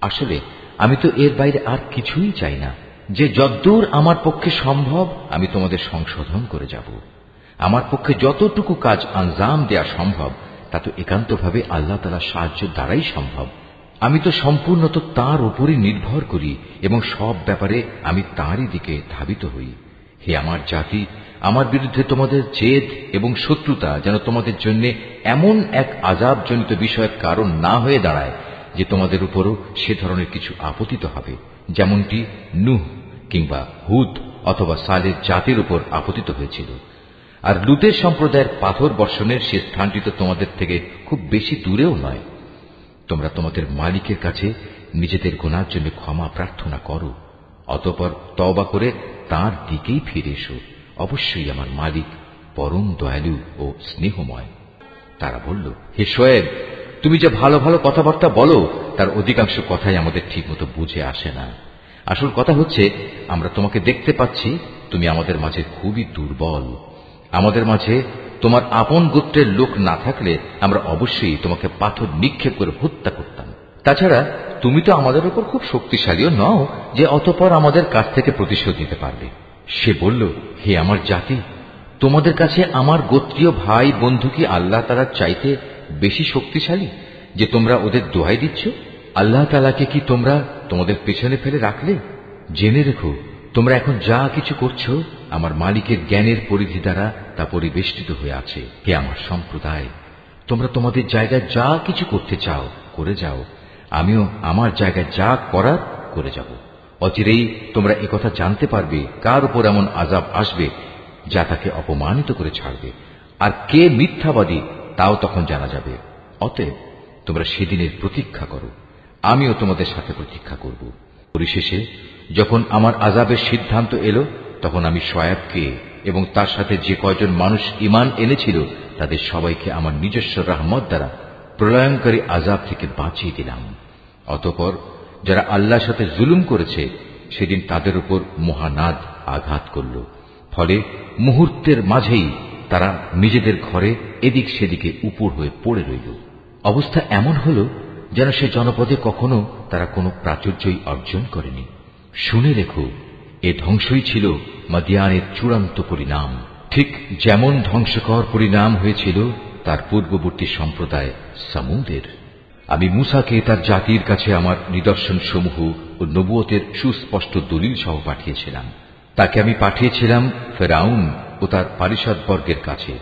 আসলে আমি তো এর বাইরে আর কিছুই চাই না, যে যদ্দূর আমার পক্ষে সম্ভব আমি তোমাদের সংশোধন করে যাব। আমার পক্ষে যতটুকু কাজ আঞ্জাম দেয়া সম্ভব তা তো একান্তভাবে আল্লাহ তাআলার সাহায্য দ্বারাই সম্ভব। আমি তো সম্পূর্ণত তাঁর উপরই নির্ভর করি এবং সব ব্যাপারে আমি তাঁরই দিকে ধাবিত হই। হে আমার জাতি, আমার বিরুদ্ধে তোমাদের জেদ এবং শত্রুতা যেন তোমাদের জন্য এমন এক আযাবজনিত বিষয়ের কারণ না হয়ে দাঁড়ায় যে তোমাদের উপরও সে ধরনের কিছু আপতিত হবে, যেমনটি নূহ কিংবা হুদ অথবা সালেহ জাতির উপর আপতিত হয়েছিল। আর লুতের সম্প্রদায়ের পাথর বর্ষণের সে স্থানটি তো তোমাদের থেকে খুব বেশি দূরেও নয়। তোমরা তোমাদের মালিকের কাছে নিজেদের গুনার জন্য ক্ষমা প্রার্থনা করো, অতঃপর তওবা করে তাঁর দিকেই ফিরে এসো। অবশ্যই আমার মালিক পরম দয়ালু ও স্নেহময়। তারা বলল, হে শুআয়ব, তুমি যে ভালো ভালো কথাবার্তা বলো তার অধিকাংশ কথাই আমাদের ঠিকমতো বুঝে আসে না। আসল কথা হচ্ছে, আমরা তোমাকে দেখতে পাচ্ছি তুমি আমাদের মাঝে খুবই দুর্বল। আমাদের মাঝে তোমার আপন গোত্রের লোক না থাকলে আমরা অবশ্যই তোমাকে পাথর নিক্ষেপ করে হত্যা করতাম। তাছাড়া তুমি তো আমাদের উপর খুব শক্তিশালীও নও যে অতঃপর আমাদের কাছ থেকে প্রতিশোধ নিতে পারবে। সে বলল, হে আমার জাতি, তোমাদের কাছে আমার গোত্রীয় ভাই বন্ধু কি আল্লাহ তাআলার চাইতে বেশি শক্তিশালী যে তোমরা ওদের দোহাই দিচ্ছ? আল্লাহ তাআলাকে কি তোমরা তোমাদের পেছনে ফেলে রাখলে? জেনে রেখো, তোমরা এখন যা কিছু করছো আমার মালিকের জ্ঞানের পরিধি দ্বারা তা পরিবেষ্টিত হয়ে আছে। হে আমার সম্প্রদায়, তোমরা তোমাদের জায়গায় যা কিছু করতে চাও করে যাও, আমিও আমার জায়গায় যা করার করে যাব। অচিরেই তোমরা একথা জানতে পারবে কার উপর এমন আযাব আসবে যা তাকে অপমানিত করে ছাড়বে, আর কে মিথ্যাবাদী তাও তখন জানা যাবে। অতএব তোমরা সেদিনের প্রতীক্ষা করো, আমিও তোমাদের সাথে প্রতীক্ষা করব। পরিশেষে যখন আমার আযাবের সিদ্ধান্ত এলো, তখন আমি শুআয়বকে এবং তার সাথে যে কয়জন মানুষ ঈমান এনেছিল তাদের সবাইকে আমার নিজস্ব রহমত দ্বারা প্রলয়ঙ্কারী আযাব থেকে বাঁচিয়ে দিলাম। অতঃপর যারা আল্লাহর সাথে জুলুম করেছে সেদিন তাদের উপর মহানাদ আঘাত করল, ফলে মুহূর্তের মাঝেই তারা নিজেদের ঘরে এদিক সেদিকে উপুর হয়ে পড়ে রইল। অবস্থা এমন হল যেন সে জনপদে কখনো তারা কোনো প্রাচুর্যই অর্জন করেনি। শুনে রেখো, এ ধ্বংসই ছিল মাদিয়ানের চূড়ান্ত পরিণাম, ঠিক যেমন ধ্বংসকর পরিণাম হয়েছিল তার পূর্ববর্তী সম্প্রদায় সামুদের। আমি মূসাকে তার জাতির কাছে আমার নিদর্শন সমূহ ও নবুয়তের সুস্পষ্ট দলিল সহ পাঠিয়েছিলাম। তাকে আমি পাঠিয়েছিলাম ফেরাউন ও তার পারিষদবর্গের কাছে,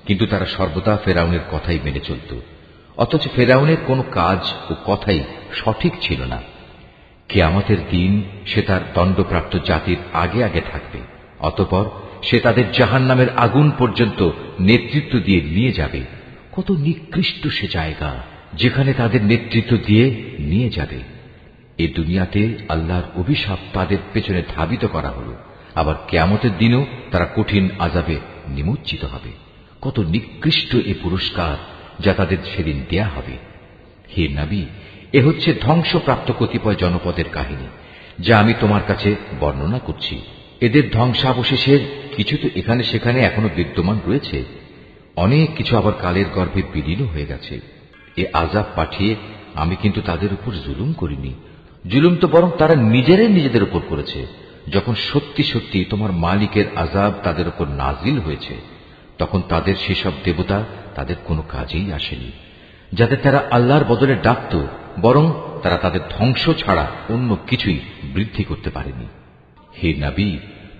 কিন্তু তারা সর্বদা ফেরাউনের কথাই মেনে চলত। অথচ ফেরাউনের কোনো কাজ ও কথাই সঠিক ছিল না। কিয়ামতের দিন সে তার দণ্ডপ্রাপ্ত জাতির আগে আগে থাকবে, অতঃপর সে তাদের জাহান্নামের আগুন পর্যন্ত নেতৃত্ব দিয়ে নিয়ে যাবে। কত নিকৃষ্ট সে জায়গা যেখানে তাদের নেতৃত্ব দিয়ে নিয়ে যাবে। এ দুনিয়াতে আল্লাহর অভিশাপ তাদের পেছনে ধাবিত করা হলো, আবার কিয়ামতের দিনও তারা কঠিন আযাবে নিমজ্জিত হবে। কত নিকৃষ্ট এ পুরস্কার যা তাদের সেদিন দেয়া হবে। হে নবী, এ হচ্ছে ধ্বংসপ্রাপ্ত কতিপয় জনপদের কাহিনী, যা আমি তোমার কাছে বর্ণনা করছি। এদের ধ্বংসাবশেষের কিছু তো এখানে সেখানে এখনো বিদ্যমান রয়েছে, অনেক কিছু আবার কালের গর্ভে বিলীন হয়ে গেছে। এ আযাব পাঠিয়ে আমি কিন্তু তাদের উপর জুলুম করিনি, জুলুম তো বরং তারা নিজেদের উপর করেছে। যখন সত্যি সত্যি তোমার মালিকের আযাব তাদের উপর নাজিল হয়েছে, তখন তাদের সেসব দেবতা তাদের কোনো কাজেই আসেনি, যাদের তারা আল্লাহর বদলে ডাকত, বরং তারা তাদের ধ্বংস ছাড়া অন্য কিছুই বৃদ্ধি করতে পারেনি। হে নবী,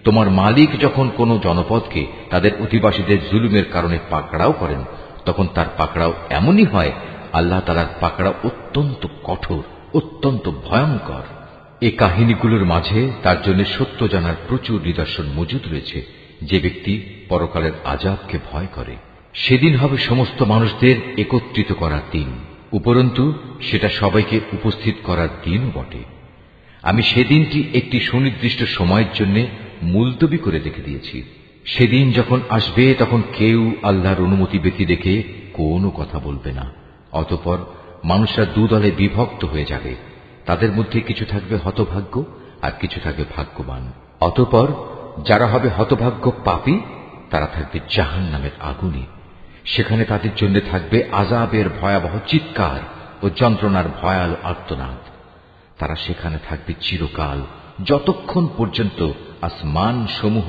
তোমার মালিক যখন কোন জনপদকে তাদের অধিবাসীদের জুলুমের কারণে পাকড়াও করেন, তখন তার পাকড়াও এমনই হয়, আল্লাহ তাআলার পাকড়াও অত্যন্ত কঠোর, অত্যন্ত ভয়ঙ্কর। এই কাহিনীগুলোর মাঝে তার জন্য সত্য জানার প্রচুর নিদর্শন মজুদ রয়েছে। যে ব্যক্তি পরকালের আযাবকে ভয় করে, সেদিন হবে সমস্ত মানুষদের একত্রিত করার দিন, উপরন্তু সেটা সবাইকে উপস্থিত করার দিনও বটে। আমি সেদিনটি একটি সুনির্দিষ্ট সময়ের জন্য মুলতবি করে রেখে দিয়েছি। সেদিন যখন আসবে, তখন কেউ আল্লাহর অনুমতি ব্যতি রেখে কোনো কথা বলবে না। অতঃপর মানুষরা দুদলে বিভক্ত হয়ে যাবে, তাদের মধ্যে কিছু থাকবে হতভাগ্য আর কিছু থাকবে ভাগ্যবান। অতঃপর যারা হবে হতভাগ্য পাপী, তারা থাকবে জাহান্নামের আগুনে। সেখানে তাদের জন্য থাকবে আযাবের ভয়াবহ চিৎকার ও যন্ত্রণার ভয়াল আর্তনাদ। তারা সেখানে থাকবে চিরকাল, যতক্ষণ পর্যন্ত আসমান সমূহ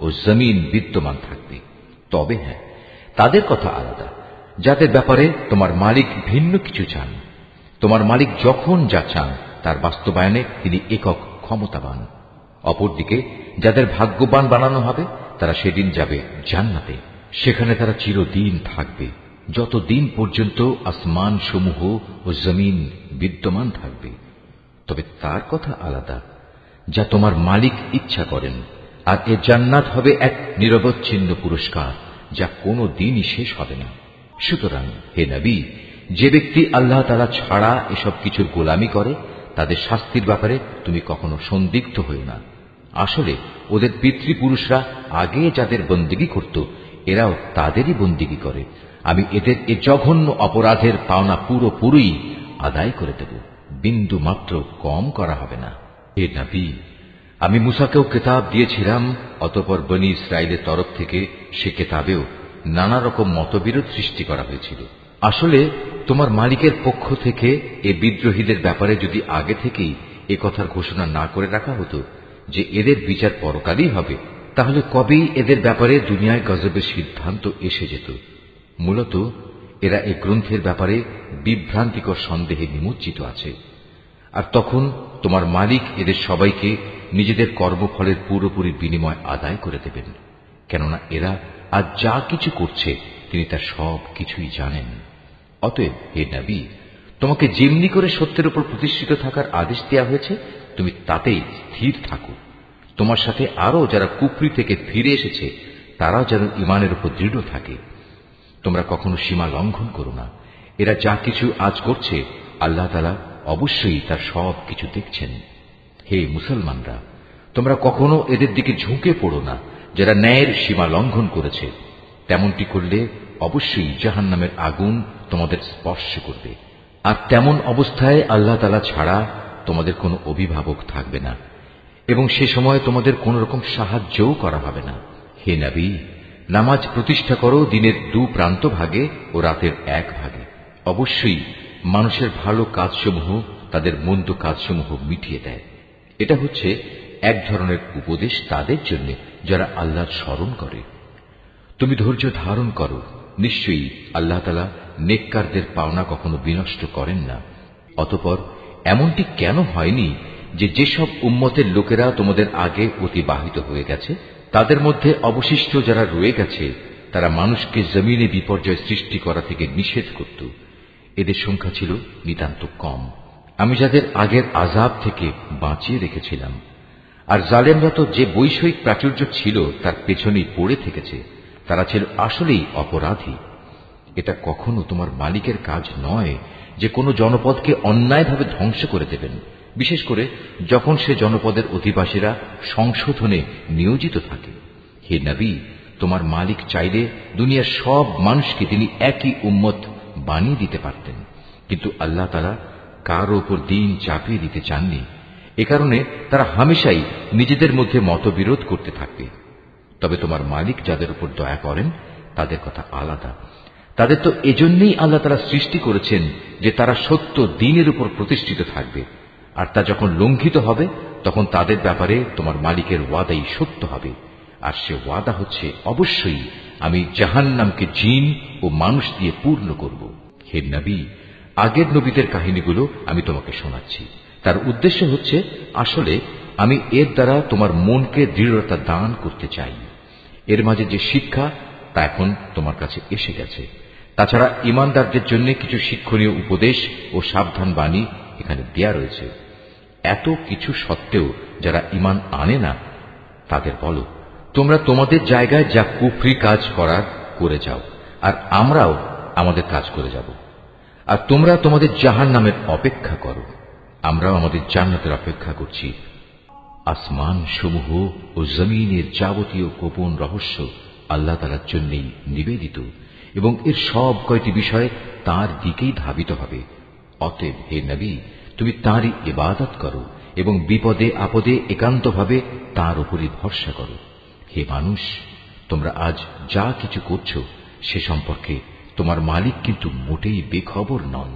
ও জমিন বিদ্যমান থাকবে। তবে হ্যাঁ, তাদের কথা আলাদা, যাদের ব্যাপারে তোমার মালিক ভিন্ন কিছু চান। তোমার মালিক যখন যা চান তার বাস্তবায়নে তিনি একক ক্ষমতাবান। অপরদিকে যাদের ভাগ্যবান বানানো হবে, তারা সেদিন যাবে জান্নাতে। সেখানে তারা চিরদিন থাকবে, যতদিন পর্যন্ত আসমান সমূহ ও জমিন বিদ্যমান থাকবে। তবে তার কথা আলাদা, যা তোমার মালিক ইচ্ছা করেন। আর এ জান্নাত হবে এক নিরবচ্ছিন্ন পুরস্কার, যা কোনো দিনই শেষ হবে না। সুতরাং হে নবী, যে ব্যক্তি আল্লাহ তাআলা ছাড়া এসব কিছুর গোলামি করে, তাদের শাস্তির ব্যাপারে তুমি কখনো সন্দিগ্ধ হও না। আসলে ওদের পিতৃপুরুষরা আগে যাদের বন্দেগী করত, এরাও তাদেরই বন্দেগী করে। আমি এদের এ জঘন্য অপরাধের পাওনা পুরোপুরি আদায় করে দেব, বিন্দু মাত্র কম করা হবে না। হে নবী, আমি মুসাকেও কিতাব দিয়েছিলাম, অতঃপর বনী ইসরাইলের তরফ থেকে সে কিতাবেও নানা রকম মতবিরোধ সৃষ্টি করা হয়েছিল। আসলে তোমার মালিকের পক্ষ থেকে এ বিদ্রোহীদের ব্যাপারে যদি আগে থেকেই এ কথার ঘোষণা না করে রাখা হতো যে এদের বিচার পরকালই হবে, তাহলে কবেই এদের ব্যাপারে দুনিয়ায় গজবের সিদ্ধান্ত এসে যেত। মূলত এরা এই গ্রন্থের ব্যাপারে বিভ্রান্তিকর সন্দেহে নিমজ্জিত আছে। আর তখন তোমার মালিক এদের সবাইকে নিজেদের কর্মফলের পুরোপুরি বিনিময় আদায় করে দেবেন, কেননা এরা আজ যা কিছু করছে তিনি তার সব কিছুই জানেন। অতএব হে নবী, তোমাকে যেমনি করে সত্যের উপর প্রতিষ্ঠিত থাকার আদেশ দেওয়া হয়েছে, তুমি তাতেই স্থির থাকো। তোমার সাথে আরো যারা কুফরি থেকে ফিরে এসেছে, তারাও যেন ঈমানের উপর দৃঢ় থাকে। তোমরা কখনো সীমা লঙ্ঘন করো না। এরা যা কিছু আজ করছে, আল্লাহ তাআলা অবশ্যই তার সব কিছু দেখছেন। হে মুসলমানরা, তোমরা কখনো এদের দিকে ঝুঁকে পড়ো না যারা ন্যায়ের সীমা লঙ্ঘন করেছে। তেমনটি করলে অবশ্যই জাহান্নামের আগুন তোমাদের স্পর্শ করবে। আর তেমন অবস্থায় আল্লাহ তাআলা ছাড়া তোমাদের কোনো অভিভাবক থাকবে না, এবং সে সময় তোমাদের কোন রকম সাহায্যও করা হবে না। হে নবী, নামাজ প্রতিষ্ঠা করো দিনের 2 প্রান্ত ভাগে ও রাতের 1 ভাগে। অবশ্যই মানুষের ভালো কাজসমূহ তাদের মন্দ কাজসমূহ মিটিয়ে দেয়। এটা হচ্ছে এক ধরনের উপদেশ তাদের জন্য যারা আল্লাহর স্মরণ করে। তুমি ধৈর্য ধারণ করো, নিশ্চয়ই আল্লাহ তাআলা নেককারদের পাওনা কখনো বিনষ্ট করেন না। অতঃপর এমনটি কেন হয়নি যে যেসব উম্মতের লোকেরা তোমাদের আগে অতিবাহিত হয়ে গেছে, তাদের মধ্যে অবশিষ্ট যারা রয়ে গেছে, তারা মানুষকে জমিনে বিপর্যয় সৃষ্টি করা থেকে নিষেধ করত। এদের সংখ্যা ছিল নিতান্ত কম। আমি যাদের আগের আযাব থেকে বাঁচিয়ে রেখেছিলাম। আর জালেমরা তো যে বৈষয়িক প্রাচুর্য ছিল তার পেছনেই পড়ে থেকেছে, তারা ছিল আসলেই অপরাধী। এটা কখনো তোমার মালিকের কাজ নয় যে কোনো জনপদকে অন্যায়ভাবে ধ্বংস করে দেবেন, বিশেষ করে যখন সে জনপদের অধিবাসীরা সংশোধনে নিয়োজিত থাকে। হে নবী, তোমার মালিক চাইলে দুনিয়ার সব মানুষকে তিনি একই উম্মত বানিয়ে দিতে পারতেন, কিন্তু আল্লাহ তাআলা কারো উপর দিন চাপিয়ে দিতে চাননি। এ কারণে তারা হামেশাই নিজেদের মধ্যে মতবিরোধ করতে থাকবে। তবে তোমার মালিক যাদের উপর দয়া করেন তাদের কথা আলাদা। তাদের তো এজন্যই আল্লাহ তাআলা সৃষ্টি করেছেন যে তারা সত্য দ্বীনের উপর প্রতিষ্ঠিত থাকবে, আর তা যখন লঙ্ঘিত হবে তখন তাদের ব্যাপারে তোমার মালিকের ওয়াদাই সত্য হবে। আর সে ওয়াদা হচ্ছে, অবশ্যই আমি জাহান্নামকে জিন ও মানুষ দিয়ে পূর্ণ করব। হে নবী, আগের নবীদের কাহিনীগুলো আমি তোমাকে শোনাচ্ছি। তার উদ্দেশ্য হচ্ছে, আসলে আমি এর দ্বারা তোমার মনকে দৃঢ়তা দান করতে চাই। এর মাঝে যে শিক্ষা তা এখন তোমার কাছে এসে গেছে। তাছাড়া ঈমানদারদের জন্য কিছু শিক্ষণীয় উপদেশ ও সাবধান বাণী এখানে দেয়া রয়েছে। এত কিছু সত্ত্বেও যারা ঈমান আনে না তাদের বলো, তোমরা তোমাদের জায়গায় যা কুফরি কাজ করার করে যাও, আর আমরাও আমাদের কাজ করে যাব। আর তোমরা তোমাদের জাহান্নামের অপেক্ষা করো, আমরাও আমাদের জান্নাতের অপেক্ষা করছি। আসমান সমূহ ও জমিনের যাবতীয় গোপন রহস্য আল্লাহ তাআলার জন্যই নিবেদিত, এবং এর সব কয়টি বিষয় তাঁর দিকেই ধাবিত হবে। অতএব হে নবী, তুমি তাঁরই ইবাদত করো এবং বিপদে আপদে একান্তভাবে তাঁর উপরই ভরসা করো। হে মানুষ, তোমরা আজ যা কিছু করছো সে সম্পর্কে তোমার মালিক কিন্তু মোটেই বেখবর নন।